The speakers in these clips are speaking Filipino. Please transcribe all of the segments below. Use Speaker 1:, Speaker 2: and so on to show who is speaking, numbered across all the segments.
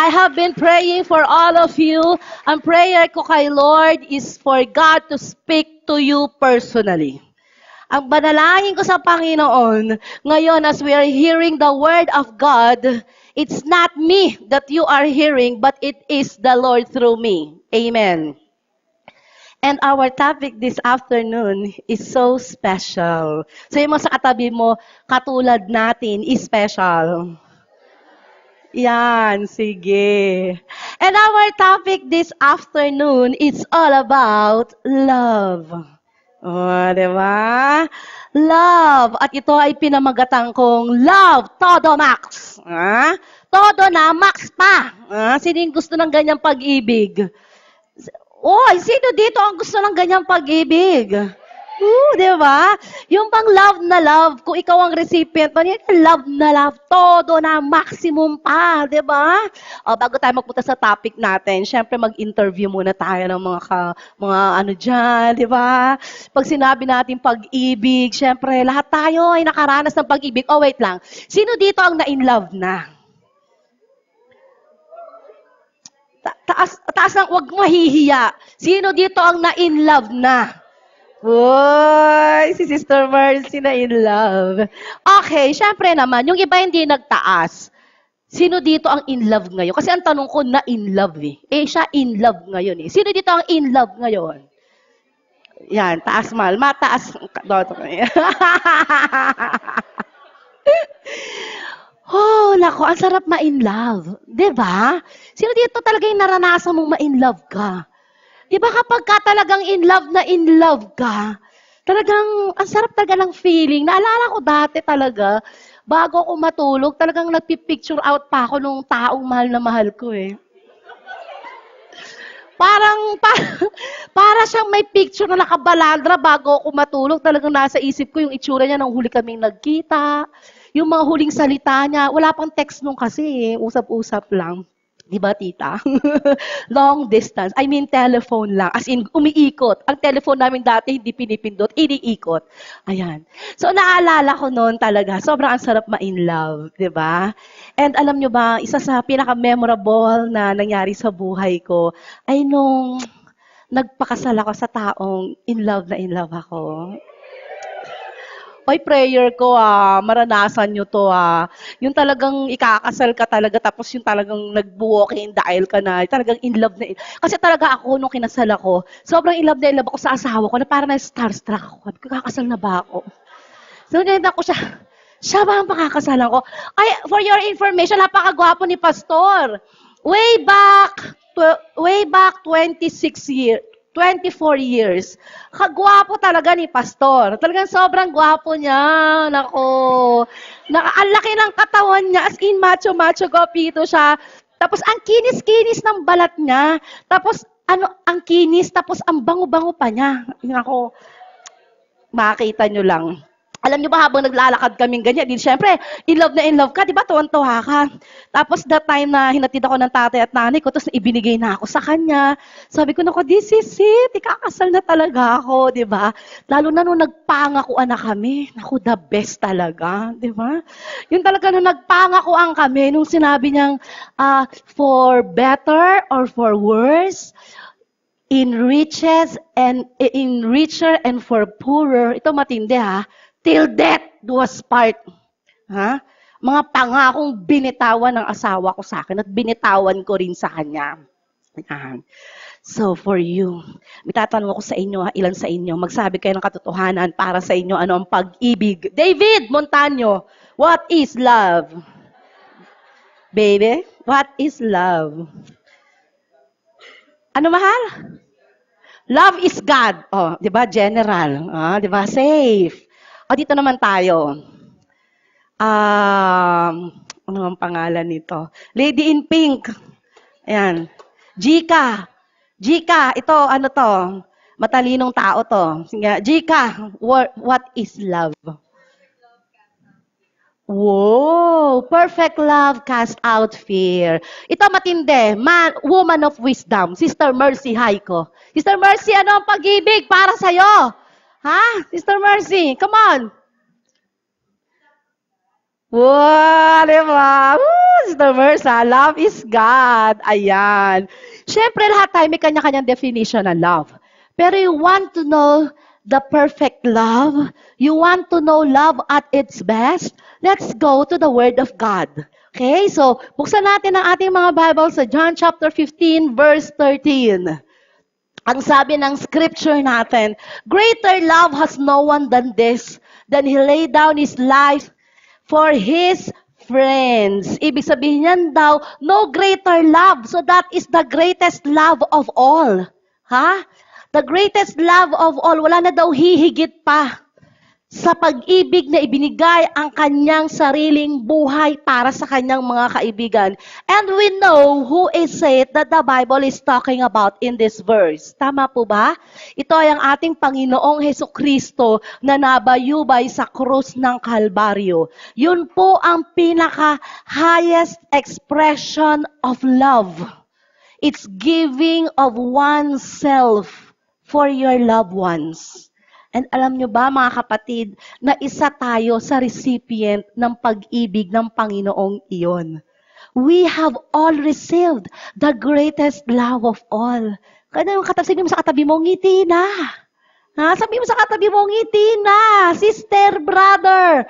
Speaker 1: I have been praying for all of you. Ang prayer ko kay Lord is for God to speak to you personally. Ang panalangin ko sa Panginoon, ngayon as we are hearing the Word of God, it's not me that you are hearing, but it is the Lord through me. Amen. And our topic this afternoon is so special. Sabi mo sa katabi mo, katulad natin, is special. Yan, sige. And our topic this afternoon is all about love. Oh, di ba? Love. At ito ay pinamagatan kong love, todo max. Todo na, max pa. Sino yung gusto ng ganyang pag-ibig? Oy, sino dito ang gusto ng ganyang pag-ibig? Di ba? Yung pang love na love, kung ikaw ang recipient, love na love, todo na, maximum pa, di ba? Bago tayo magpunta sa topic natin, syempre mag-interview muna tayo ng mga ano dyan, di ba? Pag sinabi natin pag-ibig, syempre lahat tayo ay nakaranas ng pag-ibig. Oh, wait lang. Sino dito ang na-in love na? Taas ng wag mahihiya. Sino dito ang na-in love na? Uy, si Sister Mercy na in love. Okay, syempre naman, yung iba hindi nagtaas. Sino dito ang in love ngayon? Kasi ang tanong ko na in love eh. Siya in love ngayon eh. Sino dito ang in love ngayon? Yan, taas mal. Mataas. Oh, nako, ang sarap ma-in love. Diba? Sino dito talaga yung naranasan mong ma-in love ka? Diba kapag ka talagang in love ka, talagang, ang sarap talaga ng feeling. Naalala ko dati talaga, bago ako matulog, talagang nagpipicture out pa ako nung taong mahal na mahal ko eh. Para siyang may picture na nakabalandra bago ako matulog. Talagang nasa isip ko yung itsura niya nung huli kaming nagkita. Yung mga huling salita niya, wala pang text nung kasi eh, usap-usap lang. Di ba, tita? Long distance. I mean, telephone lang. As in, umiikot. Ang telephone namin dati, hindi pinipindot, iniikot. Ayan. So, naalala ko noon talaga, sobrang ang sarap ma-in love. Di ba? And alam nyo ba, isa sa pinaka-memorable na nangyari sa buhay ko, ay nung nagpakasal ako sa taong in love ako. Oy, prayer ko, maranasan nyo to, Yung talagang ikakasal ka talaga, tapos yung talagang nag-walk-in dahil ka na, talagang in love na. Kasi talaga ako, nung kinasal ako, sobrang in love ako sa asawa ko, na parang na-starstruck ako. Kakasal na ba ako? So, ganyan ako siya ba ang pakakasalan ko? Ay, for your information, napakagwapo ni Pastor. Way back 24 years. Kagwapo talaga ni Pastor. Talagang sobrang gwapo niya. Nako. Ang laki ng katawan niya. As in, macho-macho, gwapito siya. Tapos, ang kinis-kinis ng balat niya. Tapos, ang kinis. Tapos, ang bango-bango pa niya. Nako. Makita niyo lang. Alam niyo ba, habang naglalakad kaming ganyan, din syempre, in love ka, di ba? Tuwan-tuwa ka. Tapos that time na hinatid ako ng tatay at nanay ko, tapos ibinigay na ako sa kanya. Sabi ko, nako, this is it. Ikakasal na talaga ako, di ba? Lalo na nung nagpangakuan na kami. Naku, the best talaga, di ba? Yung talaga nung nagpangakuan kami, nung sinabi niyang, for better or for worse, in richer and for poorer. Ito matindi till death do us part. Mga pangakong binitawan ng asawa ko sa akin at binitawan ko rin sa kanya. So for you, may tatanong ako sa inyo, ilan sa inyo, magsabi kayo ng katotohanan para sa inyo, ano ang pag-ibig? David Montaño, what is love? Baby, what is love? Ano mahal? Love is God. Oh, 'di ba? General. 'Di ba? Safe. Dito naman tayo. Ano ang pangalan nito? Lady in Pink. Ayan. Jika, ito, ano to? Matalinong tao to. Sige, Jika, what is love? Wow! Perfect love cast out fear. Ito matindi. Woman of wisdom. Sister Mercy Haiko. Sister Mercy, ano ang pag-ibig para sa'yo? Sister Mercy, come on. Wow, di ba? Woo, Sister Mersa, love is God. Ayan. Siyempre, lahat tayo may kanya-kanyang definition ng love. Pero you want to know the perfect love? You want to know love at its best? Let's go to the Word of God. Okay, so buksan natin ang ating mga Bible sa John chapter 15, verse 13. Ang sabi ng scripture natin, greater love has no one than this, than He laid down His life for His friends. Ibig sabihin niyan daw, no greater love. So that is the greatest love of all. Ha? The greatest love of all. Wala na daw hihigit pa sa pag-ibig na ibinigay ang kanyang sariling buhay para sa kanyang mga kaibigan. And we know who is it that the Bible is talking about in this verse. Tama po ba? Ito ay ang ating Panginoong Hesukristo na nabayubay sa krus ng Kalbaryo. Yun po ang pinaka-highest expression of love. It's giving of oneself for your loved ones. And alam nyo ba, mga kapatid, na isa tayo sa recipient ng pag-ibig ng Panginoong iyon. We have all received the greatest love of all. Kaya yung sabi mo sa katabi mo, ngiti na. Ha? Sabi mo sa katabi mo, ngiti na. Sister, brother,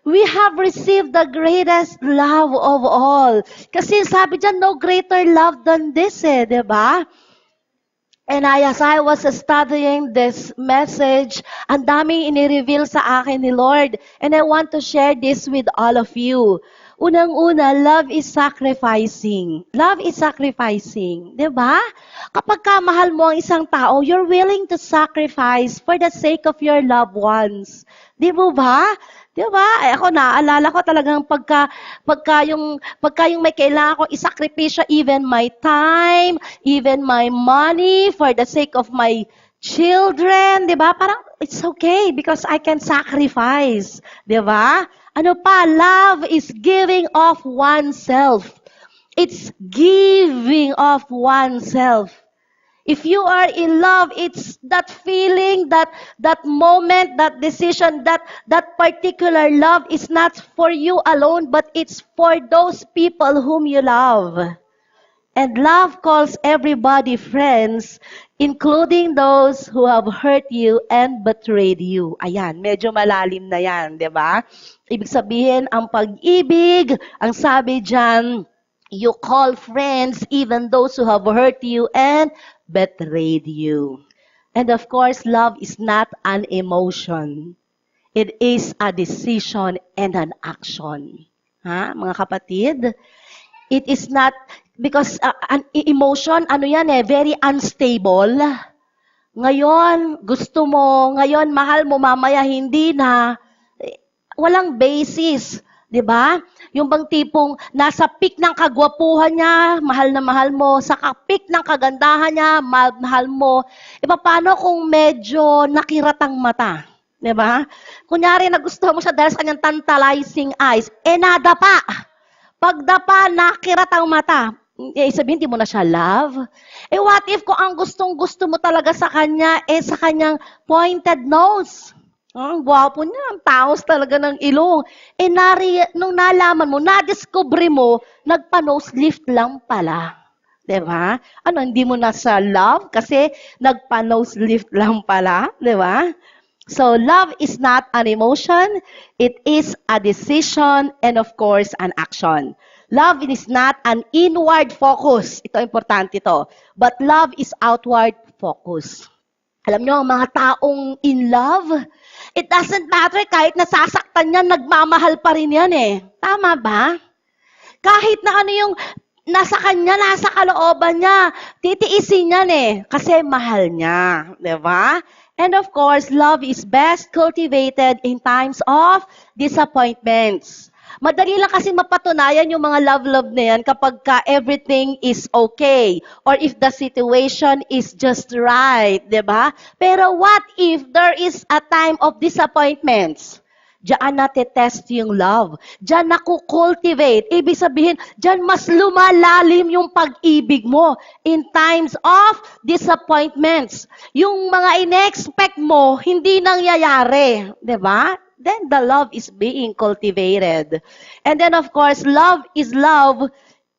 Speaker 1: we have received the greatest love of all. Kasi sabi dyan, no greater love than this di ba? And as I was studying this message, ang daming inireveal sa akin ni Lord. And I want to share this with all of you. Unang-una, love is sacrificing. Love is sacrificing. Diba? Kapag kamahal mo ang isang tao, you're willing to sacrifice for the sake of your loved ones. Di mo ba? Diba? Ay, ako naaalala ko talagang pagka yung may kailangan ko isakripisyo, even my time, even my money for the sake of my children, diba? Parang it's okay because I can sacrifice. Diba? Ano pa? Love is giving of oneself. It's giving of oneself. If you are in love, it's that feeling, that moment, that decision, that particular love is not for you alone, but it's for those people whom you love. And love calls everybody friends, including those who have hurt you and betrayed you. Ayan, medyo malalim na yan, di ba? Ibig sabihin, ang pag-ibig, ang sabi dyan, you call friends even those who have hurt you and betrayed you. And of course, love is not an emotion. It is a decision and an action. Ha, mga kapatid? It is not, because an emotion, very unstable. Ngayon, gusto mo, ngayon, mahal mo, mamaya hindi na. Walang basis. Diba? Yung bang tipong nasa peak ng kagwapuhan niya, mahal na mahal mo, sa peak ng kagandahan niya, mahal mo. E paano kung medyo nakiratang mata? Diba? Kunyari, nagustuhan mo siya dahil sa kanyang tantalizing eyes, nadapa. Pagdapa, nakiratang mata. Sabihin, hindi mo na siya love. What if kung ang gustong-gusto mo talaga sa kanya, sa kanyang pointed nose? Ang gwapo niya, ang taos talaga ng ilong. Nung nalaman mo, nadiscover mo, nagpa-nose lift lang pala. Diba? Hindi mo na sa love kasi nagpa-nose lift lang pala. Diba? So, love is not an emotion. It is a decision and of course, an action. Love is not an inward focus. Ito, importante ito. But love is outward focus. Alam nyo, ang mga taong in love, it doesn't matter kahit nasasaktan yan, nagmamahal pa rin yan Tama ba? Kahit na ano yung nasa kanya, nasa kalooban niya, titiisin yan kasi mahal niya. Diba? And of course, love is best cultivated in times of disappointments. Madali lang kasi mapatunayan yung mga love-love na yan kapag everything is okay or if the situation is just right, di ba? Pero what if there is a time of disappointments? Diyan natetest yung love. Diyan nakukultivate. Ibig sabihin, diyan mas lumalalim yung pag-ibig mo in times of disappointments. Yung mga in-expect mo, hindi nangyayari. Di ba? then the love is being cultivated. And then of course, love is love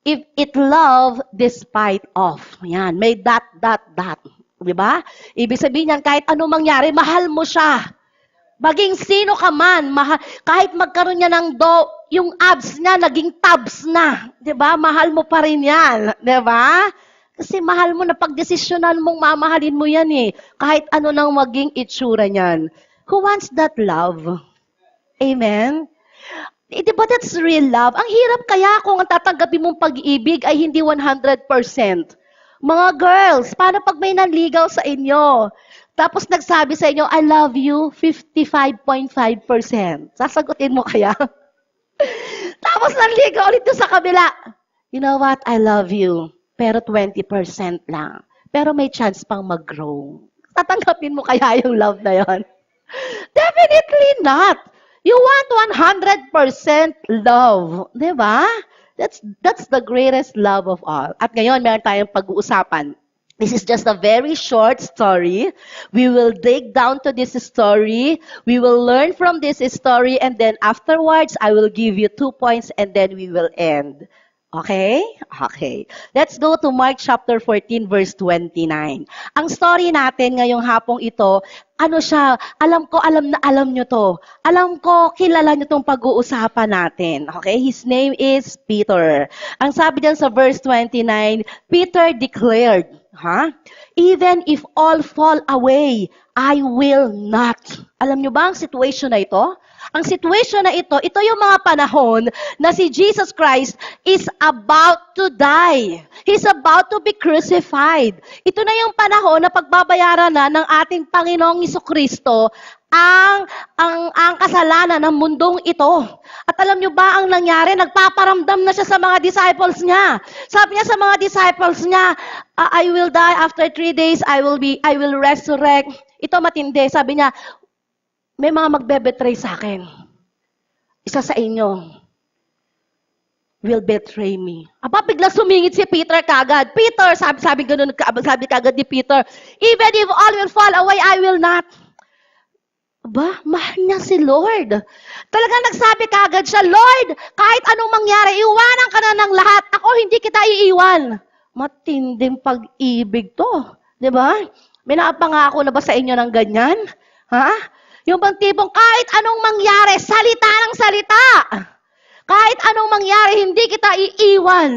Speaker 1: if it love despite of. Yan, may that. Di ba? Ibig sabihin yan, kahit ano mangyari, mahal mo siya. Maging sino ka man, kahit magkaroon niya ng yung abs niya, naging tabs na. Di ba? Mahal mo pa rin yan. Di ba? Kasi mahal mo na pagdesisyonan mong mamahalin mo yan eh. Kahit ano nang maging itsura niyan. Who wants that love? Amen? Di ba that's real love? Ang hirap kaya kung ang tatanggapin mong pag-ibig ay hindi 100%. Mga girls, paano pag may nanligaw sa inyo? Tapos nagsabi sa inyo, I love you 55.5%. Sasagutin mo kaya? Tapos nanligaw ulit doon sa kabila. You know what? I love you. Pero 20% lang. Pero may chance pang mag-grow. Tatanggapin mo kaya yung love na yon? Definitely not. You want 100% love. Diba? That's the greatest love of all. At ngayon, meron tayong pag-uusapan. This is just a very short story. We will dig down to this story. We will learn from this story. And then afterwards, I will give you 2 points and then we will end. Okay? Okay. Let's go to Mark chapter 14, verse 29. Ang story natin ngayong hapong ito, ano siya, alam nyo to. Alam ko, kilala nyo tong pag-uusapan natin. Okay? His name is Peter. Ang sabi diyan sa verse 29, Peter declared, even if all fall away, I will not. Alam nyo ba ang situation na ito? Ang situation na ito yung mga panahon na si Jesus Christ is about to die. He's about to be crucified. Ito na yung panahon na pagbabayaran na ng ating Panginoong Jesucristo ang kasalanan ng mundong ito. At alam nyo ba ang nangyari? Nagpaparamdam na siya sa mga disciples niya. Sabi niya sa mga disciples niya, I will die after 3 days, I will resurrect. Ito matindi. Sabi niya, may mga magbe-betray sa akin. Isa sa inyo will betray me. Aba, bigla sumingit si Peter kagad. Peter, sabi kagad ni Peter, even if all will fall away, I will not. Aba, mahal niya si Lord. Talagang nagsabi kagad siya, Lord, kahit anong mangyari, iwanan ka na ng lahat. Ako, hindi kita iiwan. Matinding pag-ibig to. Diba? May napangako na ba sa inyo ng ganyan? Ha? Yung bang tipong kahit anong mangyari, salita ng salita. Kahit anong mangyari, hindi kita iiwan.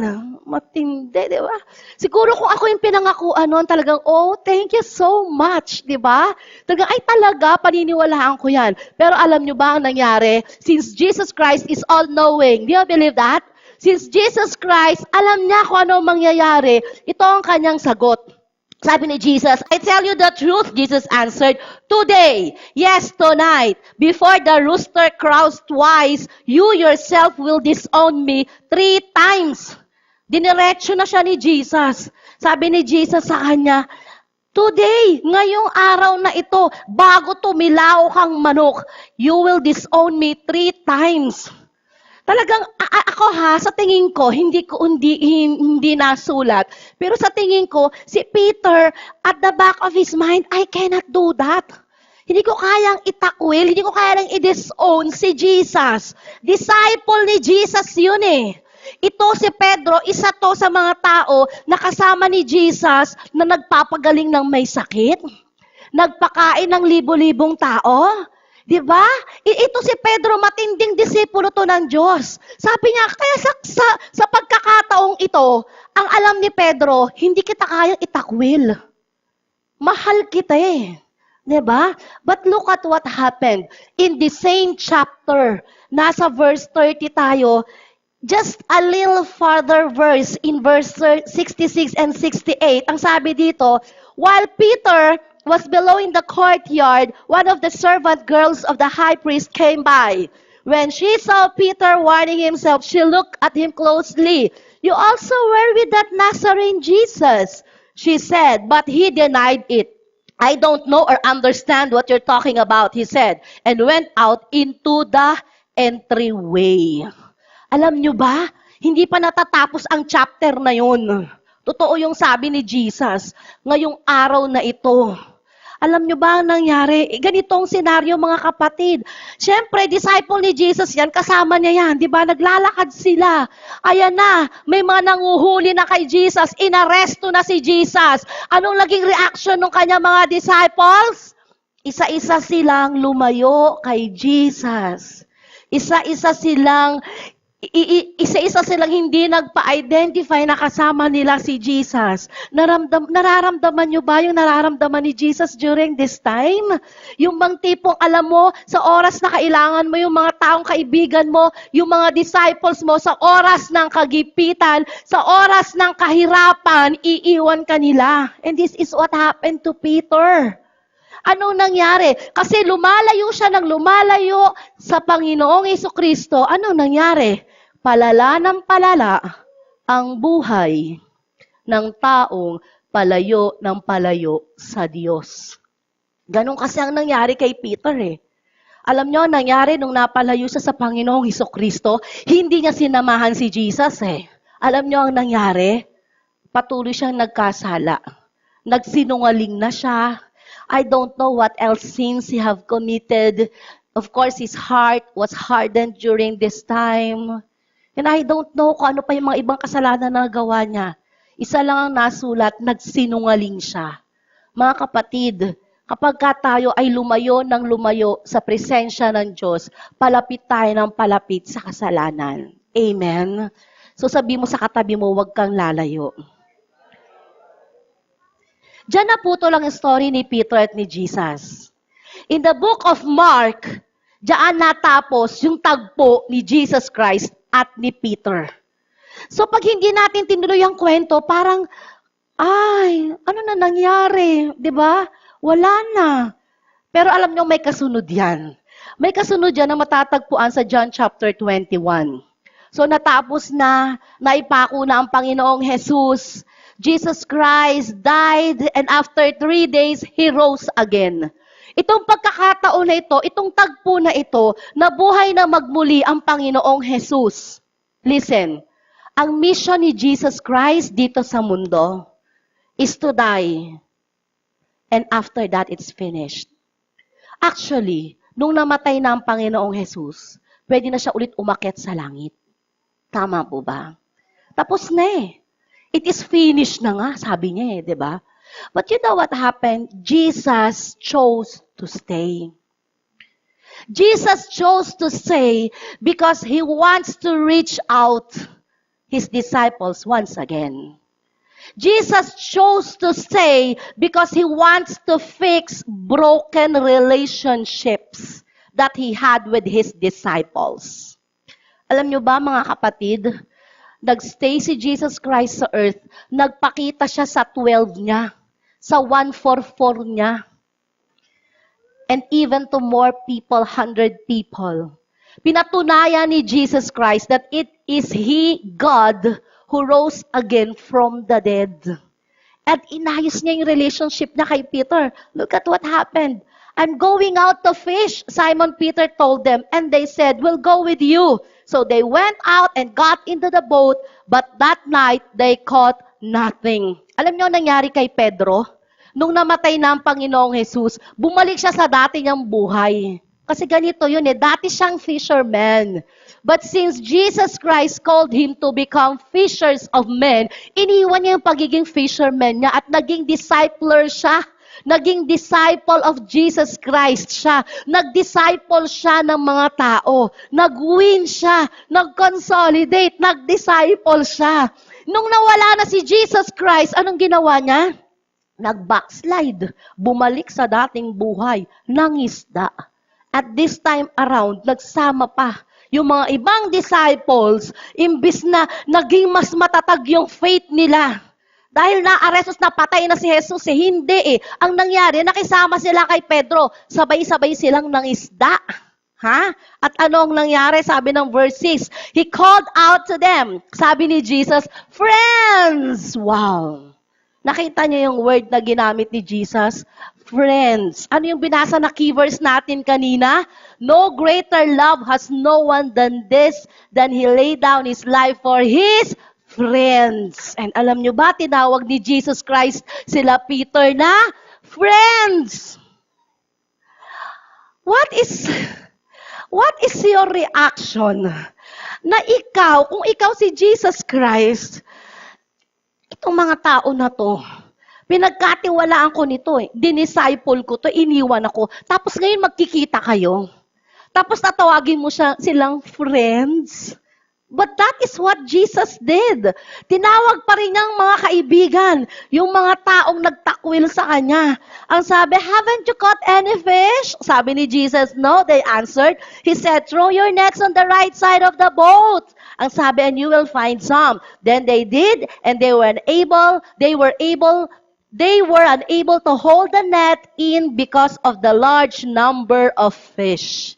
Speaker 1: Matindi, di ba? Siguro kung ako yung pinangakuan noon, talagang, oh, thank you so much, di ba? Talagang, ay talaga, paniniwalaan ko yan. Pero alam nyo ba ang nangyari? Since Jesus Christ is all-knowing, do you believe that? Since Jesus Christ, alam niya kung anong mangyayari, ito ang kanyang sagot. Sabi ni Jesus, I tell you the truth, Jesus answered, today, yes, tonight, before the rooster crows twice, you yourself will disown me 3 times. Diniretso na siya ni Jesus. Sabi ni Jesus sa kanya, today, ngayong araw na ito, bago tumilaw kang manok, you will disown me 3 times. Talagang ako sa tingin ko, hindi nasulat. Pero sa tingin ko, si Peter, at the back of his mind, I cannot do that. Hindi ko kayang itakwil, hindi ko kayang i-disown si Jesus. Disciple ni Jesus yun eh. Ito si Pedro, isa to sa mga tao na kasama ni Jesus na nagpapagaling ng may sakit. Nagpakain ng libo-libong tao. Diba? Ito si Pedro, matinding disipulo to ng Diyos. Sabi niya, kaya sa pagkakataong ito, ang alam ni Pedro, hindi kita kayang itakwil. Mahal kita eh. Diba? But look at what happened. In the same chapter, nasa verse 30 tayo, just a little farther verse, in verse 66 and 68, ang sabi dito, while Peter was below in the courtyard, one of the servant girls of the high priest came by. When she saw Peter warming himself, she looked at him closely. You also were with that Nazarene Jesus, she said, but he denied it. I don't know or understand what you're talking about, he said, and went out into the entryway. Alam nyo ba, hindi pa natatapos ang chapter na yun. Totoo yung sabi ni Jesus, ngayong araw na ito. Alam nyo ba ang nangyari? Ganitong senaryo mga kapatid. Siyempre, disciple ni Jesus yan, kasama niya yan. Di ba? Naglalakad sila. Ayan na, may mga nanguhuli na kay Jesus. Inaresto na si Jesus. Anong naging reaction ng kanyang mga disciples? Isa-isa silang lumayo kay Jesus. Isa-isa silang hindi nagpa-identify na kasama nila si Jesus. Nararamdaman nyo ba yung nararamdaman ni Jesus during this time? Yung bang tipong alam mo, sa oras na kailangan mo yung mga taong kaibigan mo, yung mga disciples mo, sa oras ng kagipitan, sa oras ng kahirapan, iiwan ka nila. And this is what happened to Peter. Anong nangyari? Kasi lumalayo siya ng lumalayo sa Panginoong Jesucristo. Anong nangyari? Palala ng palala ang buhay ng taong palayo ng palayo sa Diyos. Ganon kasi ang nangyari kay Peter eh. Alam nyo, nangyari nung napalayo siya sa Panginoong Jesucristo, hindi niya sinamahan si Jesus eh. Alam nyo ang nangyari? Patuloy siyang nagkasala. Nagsinungaling na siya. I don't know what else sins he have committed. Of course, his heart was hardened during this time. And I don't know kung ano pa yung mga ibang kasalanan na nagawa niya. Isa lang ang nasulat, nagsinungaling siya. Mga kapatid, kapag tayo ay lumayo ng lumayo sa presensya ng Diyos, palapit tayo ng palapit sa kasalanan. Amen? So sabi mo sa katabi mo, huwag kang lalayo. Diyan na po lang yung story ni Peter at ni Jesus. In the book of Mark, diyan natapos yung tagpo ni Jesus Christ at ni Peter. So pag hindi natin tinuloy ang kwento, parang, ay, ano na nangyari? 'Di ba? Wala na. Pero alam niyo may kasunod yan. May kasunod yan na matatagpuan sa John chapter 21. So natapos na, naipako na ang Panginoong Jesus. Jesus Christ died and after 3 days, He rose again. Itong pagkakataon na ito, itong tagpo na ito, nabuhay na magmuli ang Panginoong Jesus. Listen, ang mission ni Jesus Christ dito sa mundo is to die. And after that, it's finished. Actually, nung namatay na ang Panginoong Jesus, pwede na siya ulit umakyat sa langit. Tama po ba? Tapos na eh. It is finished na nga, sabi niya eh, di ba? But you know what happened? Jesus chose to stay. Jesus chose to stay because He wants to reach out His disciples once again. Jesus chose to stay because He wants to fix broken relationships that He had with His disciples. Alam niyo ba mga kapatid, nagstay si Jesus Christ sa earth, nagpakita siya sa 12 niya, sa 144 niya, and even to more people, 100 people. Pinatunayan ni Jesus Christ that it is He, God, who rose again from the dead. At inayos niya yung relationship niya kay Peter. Look at what happened. I'm going out to fish, Simon Peter told them, and they said, we'll go with you. So they went out and got into the boat, but that night they caught nothing. Alam niyo nangyari kay Pedro? Nung namatay na ang Panginoong Jesus, bumalik siya sa dati niyang buhay. Kasi ganito yun eh, dati siyang fisherman. But since Jesus Christ called him to become fishers of men, iniwan niya yung pagiging fisherman niya at naging discipler siya. Naging disciple of Jesus Christ siya. Nag-disciple siya ng mga tao. Nag-win siya. Nag-consolidate. Nag-disciple siya. Nung nawala na si Jesus Christ, anong ginawa niya? Nag-backslide. Bumalik sa dating buhay ng isda. At this time around, nagsama pa yung mga ibang disciples, imbis na naging mas matatag yung faith nila. Dahil na-aresos na patay na si Jesus, hindi eh. Ang nangyari, nakisama sila kay Pedro, sabay-sabay silang nangisda. Ha? At ano ang nangyari? Sabi ng verse 6, He called out to them. Sabi ni Jesus, friends! Wow! Nakita niyo yung word na ginamit ni Jesus? Friends. Ano yung binasa na keywords natin kanina? No greater love has no one than this, than He laid down His life for His friends. And alam nyo ba, tinawag ni Jesus Christ sila Peter na Friends, what is your reaction na ikaw, kung ikaw si Jesus Christ, itong mga tao na to, pinagkatiwalaan ko nito dinisciple ko to, iniwan ako, tapos ngayon magkikita kayo, tapos tatawagin mo silang friends. But that is what Jesus did. Tinawag pa rin niyang mga kaibigan, yung mga taong nagtakwil sa kanya. Ang sabi, haven't you caught any fish? Sabi ni Jesus, no, they answered. He said, throw your nets on the right side of the boat. Ang sabi, and you will find some. Then they did, and they were unable to hold the net in because of the large number of fish.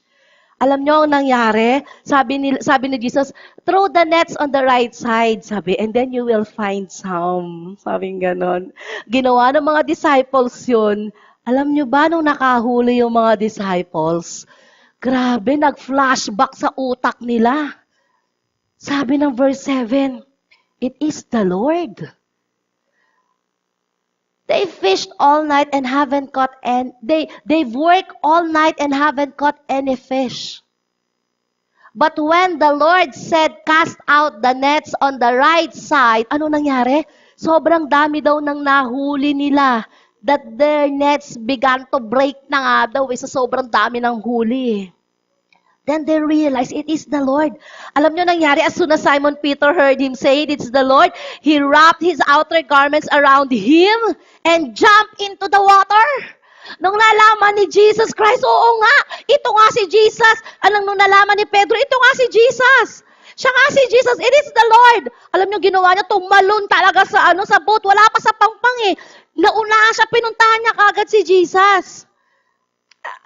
Speaker 1: Alam nyo ang nangyari? Sabi ni Jesus, throw the nets on the right side, sabi, and then you will find some. Sabi ganon. Ginawa ng mga disciples yun. Alam nyo ba nung nakahuli yung mga disciples? Grabe, nag-flashback sa utak nila. Sabi ng verse 7, it is the Lord. They fished all night and haven't caught any. They've worked all night and haven't caught any fish. But when the Lord said, cast out the nets on the right side, ano nangyari? Sobrang dami daw ng nahuli nila. That their nets began to break na nga daw sa sobrang dami ng huli. Then they realized it is the Lord. Alam nyo nangyari, as soon as Simon Peter heard him say it's the Lord, he wrapped his outer garments around him and jumped into the water. Nung nalaman ni Jesus Christ, oo nga, ito nga si Jesus. Nung nalaman ni Pedro, ito nga si Jesus. Siya nga si Jesus, it is the Lord. Alam nyo, ginawa niya, tumalon talaga sa boat. Wala pa sa pangpang Nauna siya, pinuntahan niya kagad si Jesus.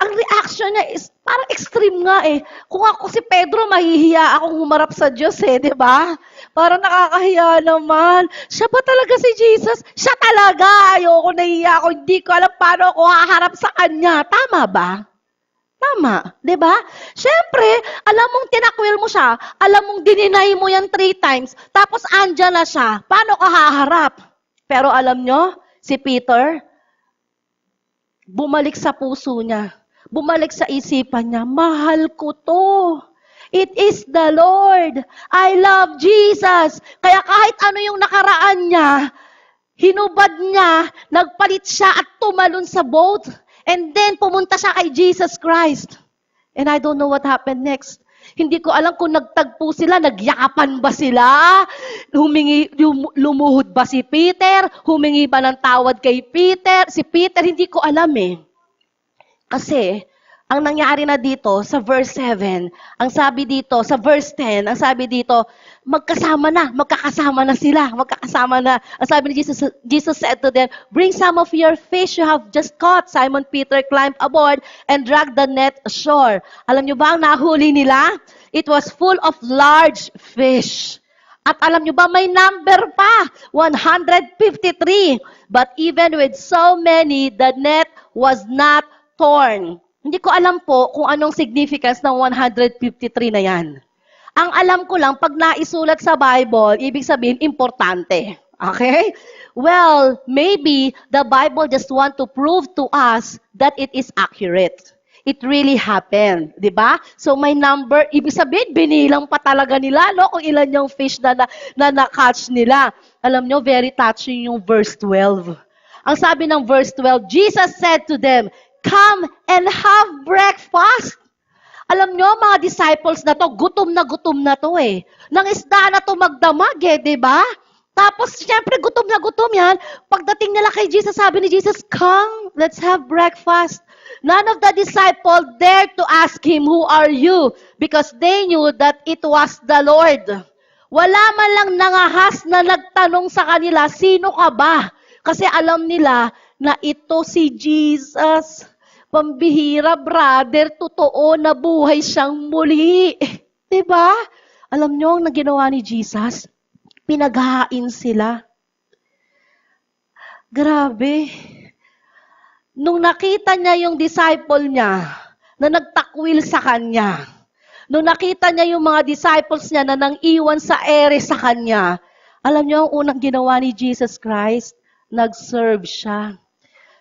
Speaker 1: Ang reaction niya is parang extreme nga Kung ako si Pedro, mahihiya akong humarap sa Diyos di ba? Parang nakakahiya naman. Siya ba talaga si Jesus? Siya talaga. Ayoko, nahihiya ako. Hindi ko alam paano ako haharap sa Kanya. Tama ba? Tama. Di ba? Siyempre, alam mong tinakwil mo siya. Alam mong dininay mo yan 3 times. Tapos andyan na siya. Paano ka haharap? Pero alam nyo, si Peter, bumalik sa puso niya. Bumalik sa isipan niya, mahal ko to. It is the Lord. I love Jesus. Kaya kahit ano yung nakaraan niya, hinubad niya, nagpalit siya at tumalon sa boat. And then pumunta siya kay Jesus Christ. And I don't know what happened next. Hindi ko alam kung nagtagpo sila, nagyakapan ba sila? Lumuhod ba si Peter? Humingi ba ng tawad kay Peter? Si Peter, hindi ko alam Kasi, ang nangyari na dito sa verse 7, ang sabi dito, sa verse 10, ang sabi dito, magkakasama na sila. Ang sabi ni Jesus said to them, bring some of your fish you have just caught. Simon Peter climbed aboard and dragged the net ashore. Alam nyo ba ang nahuli nila? It was full of large fish. At alam nyo ba, may number pa, 153. But even with so many, the net was not torn. Hindi ko alam po kung anong significance ng 153 na yan. Ang alam ko lang, pag naisulat sa Bible, ibig sabihin, importante. Okay? Well, maybe the Bible just want to prove to us that it is accurate. It really happened. Diba? So may number, ibig sabihin, binilang pa talaga nila, kung ilan yung fish na na-catch nila. Alam nyo, very touching yung verse 12. Ang sabi ng verse 12, Jesus said to them, come and have breakfast. Alam nyo, mga disciples na to, gutom na to Nang isda na to magdamag di ba? Tapos, syempre, gutom yan. Pagdating nila kay Jesus, sabi ni Jesus, come, let's have breakfast. None of the disciples dared to ask him, who are you? Because they knew that it was the Lord. Wala man lang nangahas na nagtanong sa kanila, sino ka ba? Kasi alam nila na ito si Jesus. Pambihira, brother, totoo na buhay siyang muli. Diba? Alam nyo, ang ginawa ni Jesus, pinaghahain sila. Grabe. Nung nakita niya yung disciple niya na nagtakwil sa kanya, nung nakita niya yung mga disciples niya na nang iwan sa ere sa kanya, alam nyo, ang unang ginawa ni Jesus Christ, nag-serve siya.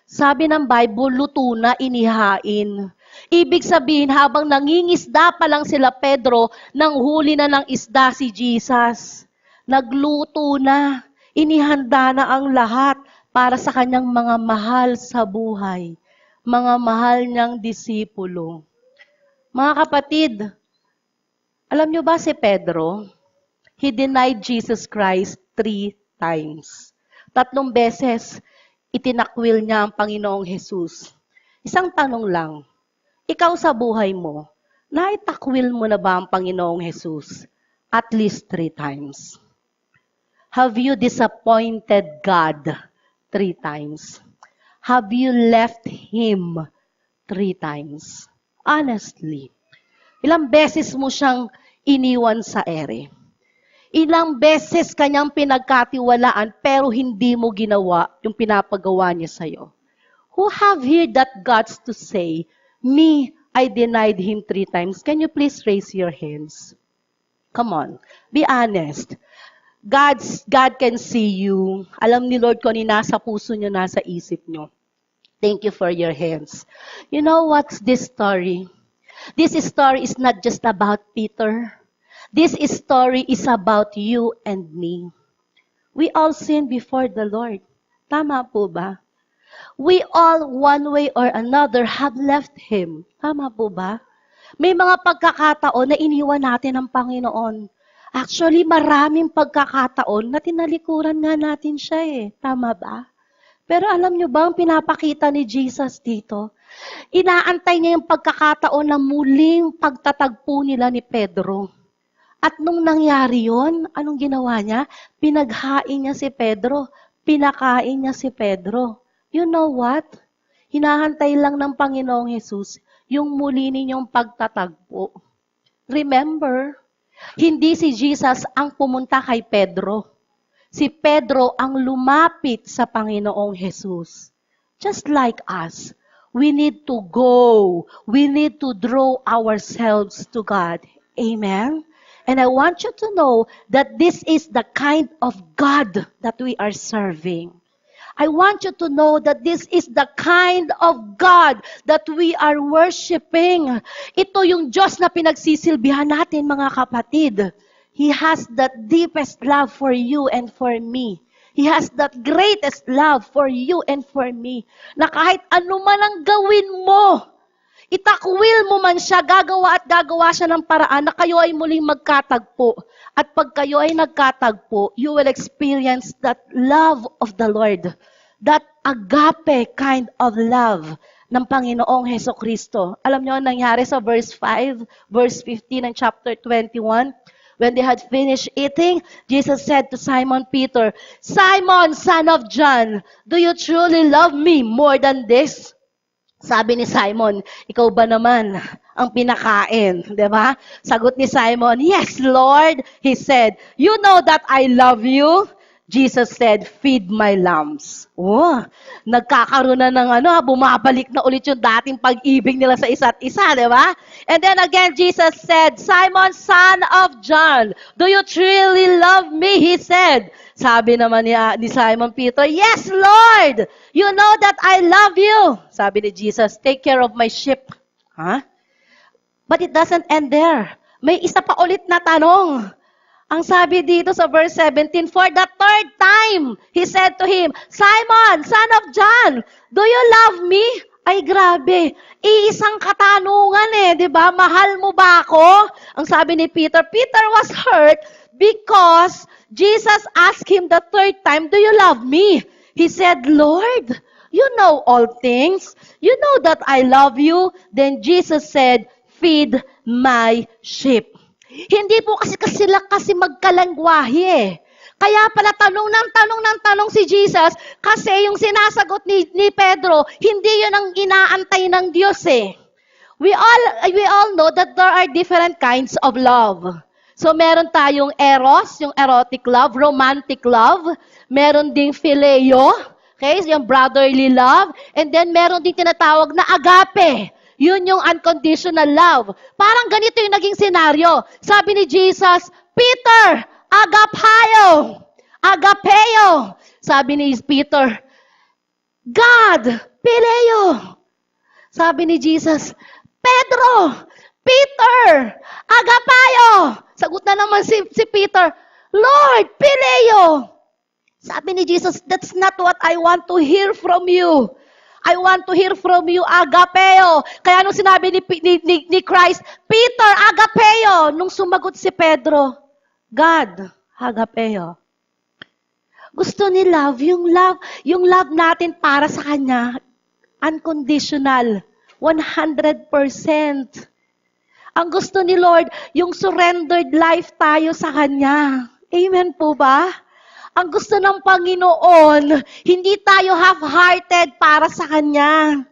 Speaker 1: Sabi ng Bible, luto na, inihain. Ibig sabihin, habang nangingisda pa lang sila Pedro, nang huli na ng isda si Jesus. Nagluto na, inihanda na ang lahat para sa kanyang mga mahal sa buhay, mga mahal niyang disipulo. Mga kapatid, alam niyo ba si Pedro? He denied Jesus Christ 3 times. 3 beses, itinakwil niya ang Panginoong Jesus. Isang tanong lang, ikaw sa buhay mo, naitakwil mo na ba ang Panginoong Jesus? At least 3 times. Have you disappointed God 3 times? Have you left Him 3 times? Honestly, ilang beses mo siyang iniwan sa ere? Ilang beses kanyang pinagkatiwalaan pero hindi mo ginawa yung pinapagawa niya sa'yo? Who have here that guts to say, me, I denied Him 3 times? Can you please raise your hands? Come on, be honest. God can see you. Alam ni Lord kung ano nasa puso niyo, nasa isip niyo. Thank you for your hands. You know what's this story? This story is not just about Peter. This story is about you and me. We all sin before the Lord. Tama po ba? We all, one way or another, have left Him. Tama po ba? May mga pagkakataon na iniwan natin ang Panginoon. Actually, maraming pagkakataon na tinalikuran nga natin siya eh. Tama ba? Pero alam nyo ba ang pinapakita ni Jesus dito? Inaantay niya yung pagkakataon na muling pagtatagpo nila ni Pedro. At nung nangyari yon, anong ginawa niya? Pinaghain niya si Pedro. Pinakain niya si Pedro. You know what? Hinahantay lang ng Panginoong Jesus yung muli ninyong pagtatagpo. Remember, hindi si Jesus ang pumunta kay Pedro. Si Pedro ang lumapit sa Panginoong Jesus. Just like us, we need to go. We need to draw ourselves to God. Amen? And I want you to know that this is the kind of God that we are serving. I want you to know that this is the kind of God that we are worshiping. Ito yung Diyos na pinagsisilbihan natin, mga kapatid. He has that deepest love for you and for me. He has that greatest love for you and for me. Na kahit ano man ang gawin mo, itakwil mo man siya, gagawa at gagawa siya ng paraan na kayo ay muling magkatagpo. At pag kayo ay nagkatagpo, you will experience that love of the Lord. That agape kind of love ng Panginoong Hesukristo. Alam niyo ang nangyari sa verse 5, verse 15 ng chapter 21? When they had finished eating, Jesus said to Simon Peter, Simon, son of John, do you truly love me more than this? Sabi ni Simon, ikaw ba naman ang pinakain? Diba? Sagot ni Simon, yes, Lord. He said, you know that I love you. Jesus said, feed my lambs. Oh, nagkakaroon na ng bumabalik na ulit yung dating pag-ibig nila sa isa't isa, di ba? And then again, Jesus said, Simon, son of John, do you truly love me? He said. Sabi naman ni Simon Peter, yes, Lord, you know that I love you. Sabi ni Jesus, take care of my sheep. Huh? But it doesn't end there. May isa pa ulit na tanong. Ang sabi dito sa verse 17, for the 3rd time, He said to him, Simon, son of John, do you love me? Ay, grabe. Iisang katanungan di ba? Mahal mo ba ako? Ang sabi ni Peter, Peter was hurt because Jesus asked him the 3rd time, do you love me? He said, Lord, you know all things. You know that I love you. Then Jesus said, feed my sheep. Hindi po kasi sila magkalangwahe Kaya pala tanong si Jesus kasi yung sinasagot ni Pedro, hindi yun ang inaantay ng Diyos We all know that there are different kinds of love. So meron tayong eros, yung erotic love, romantic love, meron ding phileo, okay, yung brotherly love, and then meron ding tinatawag na agape. Yun yung unconditional love. Parang ganito yung naging senaryo. Sabi ni Jesus, Peter, agapeo. Sabi ni Peter, God, Pileo. Sabi ni Jesus, Pedro, Peter, agapayo. Sagot na naman si Peter, Lord, Pileo. Sabi ni Jesus, that's not what I want to hear from you. I want to hear from you, agapeo. Kaya nung sinabi ni Christ, Peter, agapeo. Nung sumagot si Pedro, God, agapeo. Gusto ni love, yung love natin para sa Kanya, unconditional, 100%. Ang gusto ni Lord, yung surrendered life tayo sa Kanya. Amen po ba? Ang gusto ng Panginoon, hindi tayo half-hearted para sa Kanya.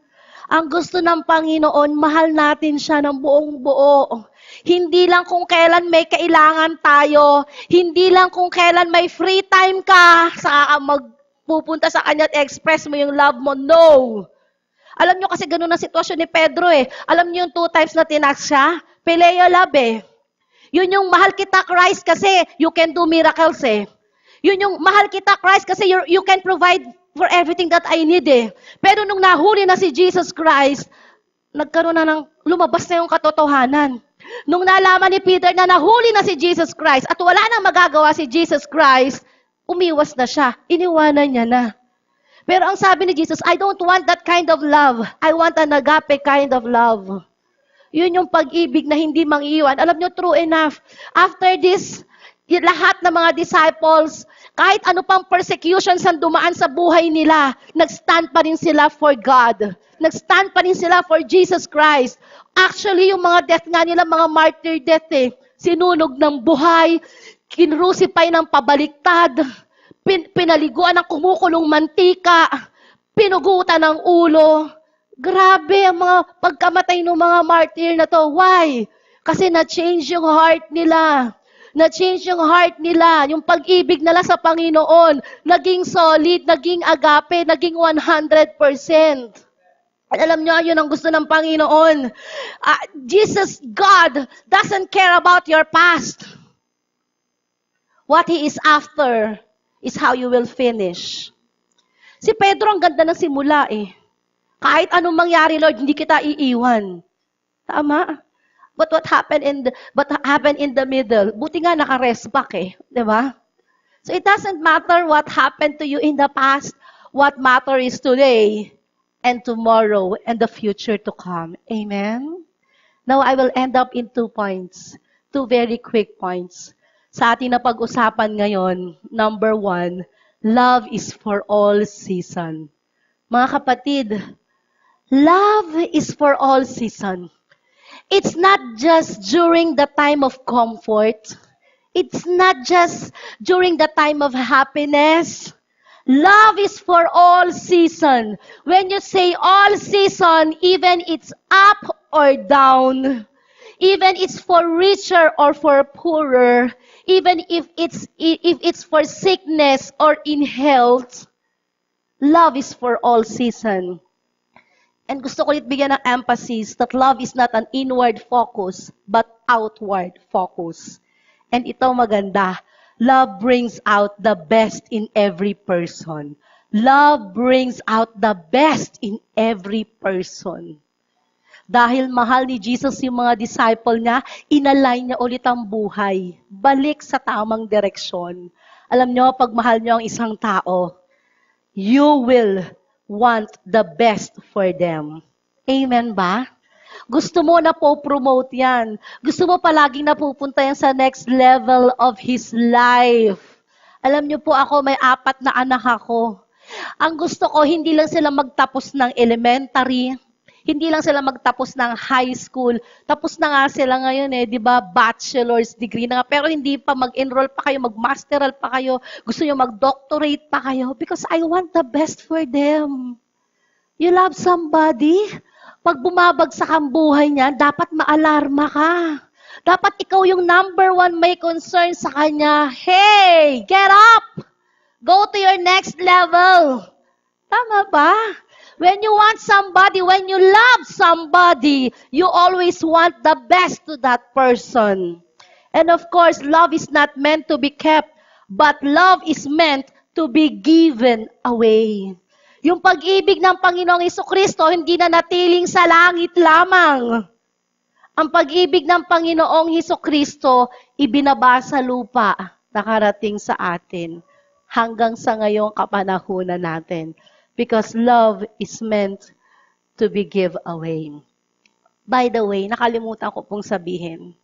Speaker 1: Ang gusto ng Panginoon, mahal natin siya ng buong buo. Hindi lang kung kailan may kailangan tayo, hindi lang kung kailan may free time ka, saka magpupunta sa Kanya at express mo yung love mo. No! Alam nyo kasi ganun ang sitwasyon ni Pedro eh. Alam nyo yung 2 times na tinas siya? Pileo love eh. Yun yung mahal kita Christ kasi you can do miracles eh. Yun yung mahal kita Christ kasi you can provide for everything that I need eh. Pero nung nahuli na si Jesus Christ, nagkaroon na lumabas na yung katotohanan. Nung nalaman ni Peter na nahuli na si Jesus Christ at wala nang magagawa si Jesus Christ, umiwas na siya. Iniwanan niya na. Pero ang sabi ni Jesus, I don't want that kind of love. I want an agape kind of love. Yun yung pag-ibig na hindi mang-iwan. Alam nyo, true enough, after this, lahat ng mga disciples, kahit ano pang persecutions ang dumaan sa buhay nila, nag-stand pa rin sila for God. Nag-stand pa rin sila for Jesus Christ. Actually, yung mga death nga nila, mga martyr death eh. Sinunog ng buhay, kinrusipay ng pabaliktad, pinaliguan ng kumukulong mantika, pinugutan ng ulo. Grabe ang mga pagkamatay ng mga martyr na to. Why? Kasi na-change yung heart nila. Na-change yung heart nila, yung pag-ibig nila sa Panginoon, naging solid, naging agape, naging 100%. At alam nyo, yun ang gusto ng Panginoon. Jesus, God, doesn't care about your past. What He is after is how you will finish. Si Pedro, ang ganda ng simula eh. Kahit anong mangyari, Lord, hindi kita iiwan. Tama? But what happened in the middle? Buti nga naka-rest back eh. Di ba? So it doesn't matter what happened to you in the past. What matters is today and tomorrow and the future to come. Amen? Now I will end up in 2 points. 2 very quick points. Sa ating na pag-usapan ngayon, number 1, love is for all season. Mga kapatid, love is for all season. It's not just during the time of comfort. It's not just during the time of happiness. Love is for all season. When you say all season, even it's up or down, even it's for richer or for poorer, even if it's for sickness or in health, love is for all season. And gusto ko ulit bigyan ng emphasis that love is not an inward focus, but outward focus. And ito maganda, love brings out the best in every person. Love brings out the best in every person. Dahil mahal ni Jesus yung mga disciple niya, inalign niya ulit ang buhay. Balik sa tamang direksyon. Alam niyo, pag mahal niyo ang isang tao, you will want the best for them. Amen ba? Gusto mo na po-promote yan. Gusto mo palaging napupunta yan sa next level of his life. Alam niyo po ako, may 4 na anak ako. Ang gusto ko, hindi lang sila magtapos ng elementary, hindi lang sila magtapos ng high school. Tapos na nga sila ngayon eh, di ba? Bachelor's degree na nga. Pero hindi pa mag-enroll pa kayo, mag-masteral pa kayo. Gusto nyo mag-doctorate pa kayo. Because I want the best for them. You love somebody? Pag bumabagsak ang buhay niya, dapat maalarma ka. Dapat ikaw yung number 1 may concern sa kanya. Hey, get up! Go to your next level. Tama ba? When you want somebody, when you love somebody, you always want the best to that person. And of course, love is not meant to be kept, but love is meant to be given away. Yung pag-ibig ng Panginoong Hesukristo, hindi na natiling sa langit lamang. Ang pag-ibig ng Panginoong Hesukristo, ibinaba sa lupa, nakarating sa atin, hanggang sa ngayong kapanahunan natin. Because love is meant to be give away. By the way, nakalimutan ko pong sabihin,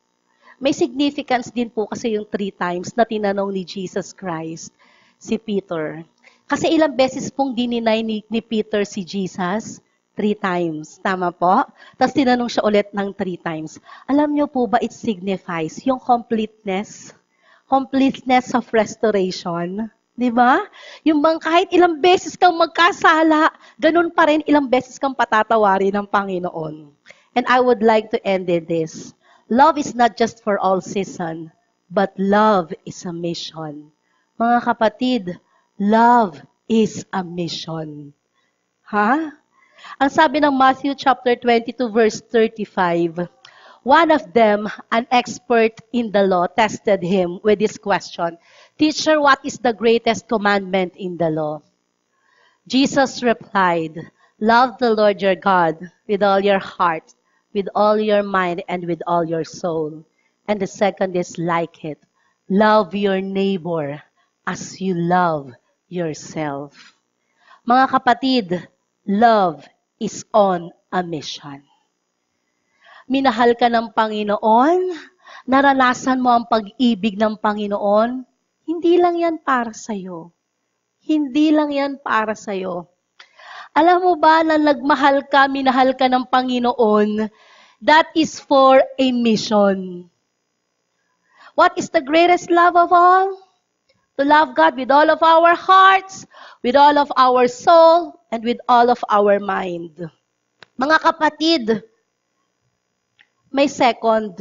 Speaker 1: may significance din po kasi yung 3 times na tinanong ni Jesus Christ si Peter. Kasi ilang beses pong dininay ni Peter si Jesus? 3 times. Tama po? Tapos tinanong siya ulit ng 3 times. Alam niyo po ba it signifies yung completeness? Completeness of restoration. Di ba? Yung bang kahit ilang beses kang magkasala, ganun pa rin ilang beses kang patatawarin ng Panginoon. And I would like to end with this. Love is not just for all season, but love is a mission. Mga kapatid, love is a mission. Ha? Ang sabi ng Matthew chapter 22 verse 35, one of them, an expert in the law, tested him with this question, Teacher, what is the greatest commandment in the law? Jesus replied, love the Lord your God with all your heart, with all your mind, and with all your soul. And the second is like it, love your neighbor as you love yourself. Mga kapatid, love is on a mission. Minahal ka ng Panginoon, naranasan mo ang pag-ibig ng Panginoon, hindi lang yan para sa'yo. Hindi lang yan para sa'yo. Alam mo ba na nagmahal ka, minahal ka ng Panginoon, that is for a mission. What is the greatest love of all? To love God with all of our hearts, with all of our soul, and with all of our mind. Mga kapatid, may second,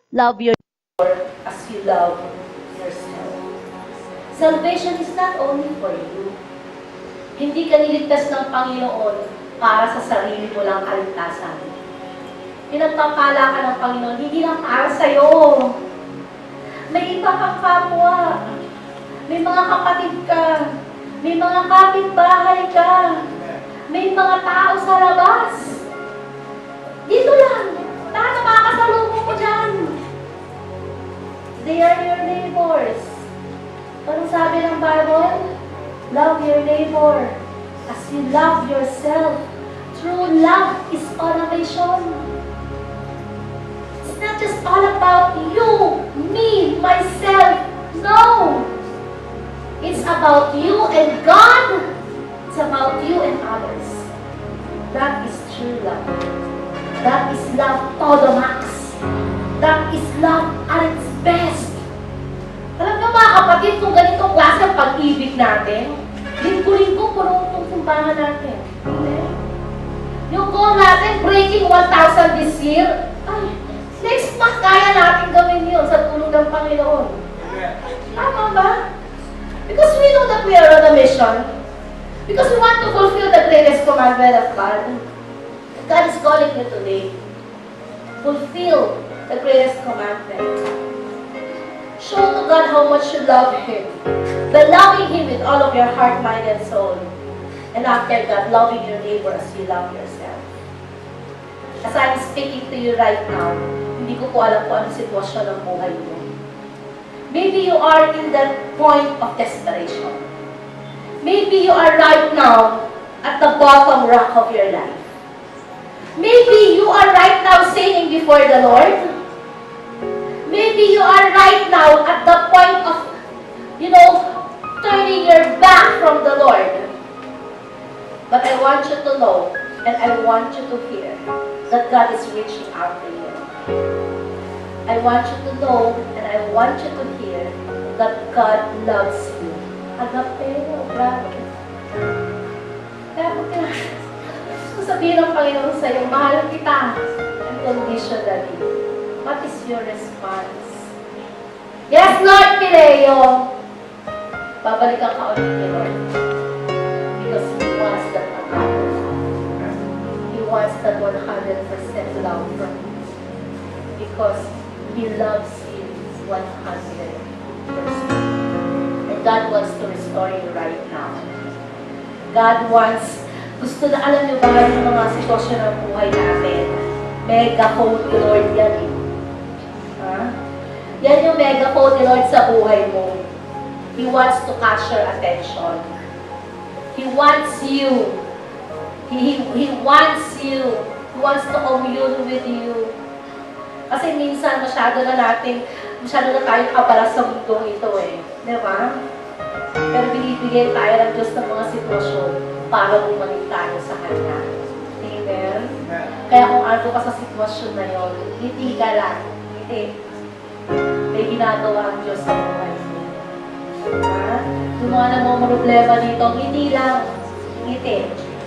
Speaker 1: love your neighbor as you love yourself. Salvation is not only for you. Hindi ka niligtas ng Panginoon para sa sarili mo lang kaligtasan. Pinagpapala ka ng Panginoon, hindi lang para sa'yo. May iba kang kapwa. May mga kapatid ka. May mga kapitbahay ka. May mga tao sa labas. Dito lang. Lahat na makakasalubong mo dyan. They are your neighbors. Anong sabi ng Bible? Love your neighbor as you love yourself. True love is on a mission. It's not just all about you, me, myself. No. It's about you and God. It's about you and others. That is true love. That is love todo max. That is love at its best. Alam niyo mga kapatid, kung ganitong klase ang pag-ibig natin, linggo-linggo puno itong simbahan natin. Amen? Yung goal natin, breaking 1,000 this year, ay, next month kaya natin gawin yun sa tulong ng Panginoon. Tama ba? Because we know that we are on a mission. Because we want to fulfill the greatest commandment of God. God is calling you today. Fulfill the greatest commandment. Show to God how much you love Him. By loving Him with all of your heart, mind, and soul. And after that, loving your neighbor as you love yourself. As I'm speaking to you right now, hindi ko po alam kung anong sitwasyon ng buhay mo. Maybe you are in that point of desperation. Maybe you are right now at the bottom rock of your life. Maybe you are right now sinning before the Lord. Maybe you are right now at the point of, turning your back from the Lord. But I want you to know, and I want you to hear, that God is reaching out to you. I want you to know, and I want you to hear, that God loves you. Agapeo, grabe. Kaya kung sabihin ng Panginoon sa'yo, mahal kita, unconditionally. What is your response? Yes, Lord, Pireo! Babalikan ka ulit ni Lord. Because He wants that agape love. He wants that 100% love from you. Because He loves you 100%. And God wants to restore you right now. God wants, gusto na, alam niyo ba yung mga sitwasyon ng buhay natin? Megaphone ni Lord yan eh. Ha? Yan yung megaphone ni Lord sa buhay mo. He wants to catch your attention. He wants you. He wants you. He wants to commune with you. Kasi minsan masyado na tayong abala sa mundong ito eh. Di ba? Pero binibigyan tayo ng Diyos ng mga sitwasyon para bumalik tayo sa Kanya. Amen? Kaya kung ano ka sa sitwasyon na yun, ngiti ka lang. Ngiti. May ginagawa ang Diyos sa buhay mo. Diba? Yung mga namang problema dito, ngiti lang. Ngiti.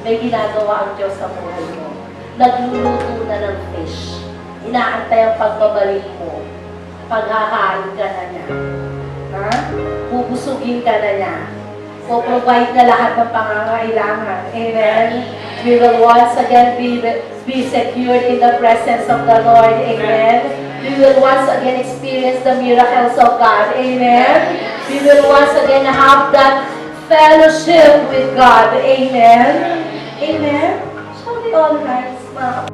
Speaker 1: May ginagawa ang Diyos sa buhay mo. Nagluluto na ng fish. Inaantay ang pagbabalik mo. Paghahain ka na niya. Ha? Bubusugin ka na niya. Po-provide na lahat ng pangangailangan. Amen? We will once again be secured in the presence of the Lord. Amen? We will once again experience the miracles of God. Amen? We will once again have that fellowship with God. Amen? Amen? Shall we all rise, mga